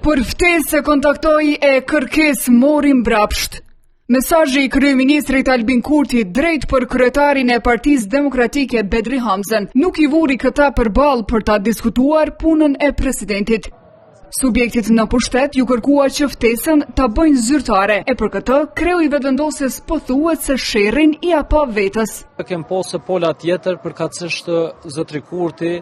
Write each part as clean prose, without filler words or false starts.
Për ftesë se kontaktoi e kërkes mori mbrapsht. Mesazhi i kryeministrit Albin Kurti drejt për kryetarin e Partisë Demokratike Bedri Hamzën nuk i vuri këta përballë për ta diskutuar punën e presidentit. Subjektit në pushtet ju kërkua që ftesën ta bëjnë zyrtare, e për këtë kreu i vetëvendosjes pothuhet se sherrin i apa vetës. Kem posë pola tjetër përkatësisht zotri Kurti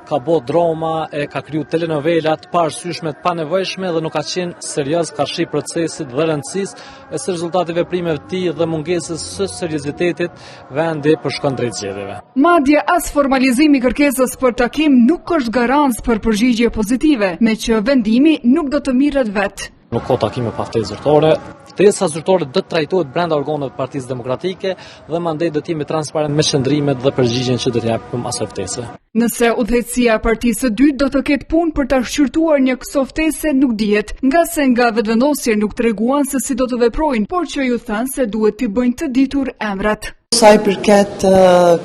ka bo drama, ka kriju telenovelat parësyshme të panevojshme dhe nuk ka qenë serioz ka shi procesit dhe rëndësisë e së rezultati veprimeve të tij dhe mungesës së seriozitetit vendi përshkon drejt zgjedhjeve. Madje as formalizimi i kërkesës për takim nuk është garancë për përgjigje pozitive, me që vendimi nuk do të mirret vetë. Nuk ka takime pa ftesë zyrtare. Ftesa zyrtare do të trajtohet brenda organeve të Partisë Demokratike dhe mandej do të jemi transparent me qëndrimet dhe përgjigjen që do të japim asaj ftese. Nëse udhëheqësia e partisë së dytë do të ketë punë për ta shqyrtuar një këso ftese nuk dihet, nga se nga vetëvendosja nuk treguan se si do të veprojnë, por që ju thënë se duhet t'i bëjnë të ditur emrat. Sa i përket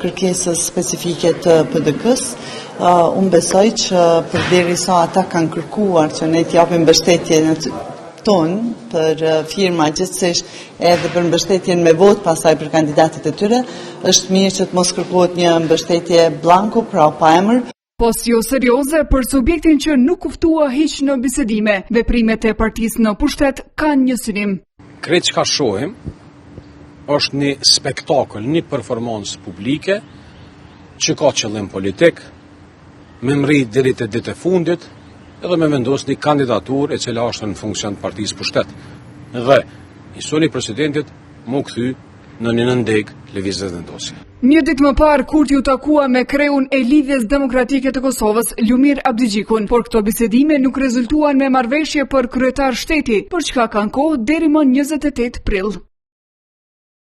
kërkesës specifike të PDK-s, unë besoj që përderisa ata kanë kërkuar që ne t'japim mbështetjen tonë për firma gjithsesi edhe për mbështetjen me vot pasaj për kandidatët e tyre, është mirë që të mos kërkohet një mbështetje blanko, pra pa emër. Pos jo serioze për subjektin që nuk kuftua hiq në bisedime, veprimet e partisë në pushtet kanë një synim. Krejt çka shohim është një spektakël, një performancë publike që ka qëllim politik, me mri deri te ditë e fundit, edhe me vendos një kandidatur e cila është në funksion të partisë pushtet. Dhe insoni presidentit mu kthy në një nëndeg lëvizjes vendosje. Një ditë më parë Kurti u takua me kreun e Lidhjes Demokratike të Kosovës, Lumir Abdigjikun, por këto bisedime nuk rezultuan me marrëveshje për kryetar shteti, për çka kanë kohë deri më 28 prill.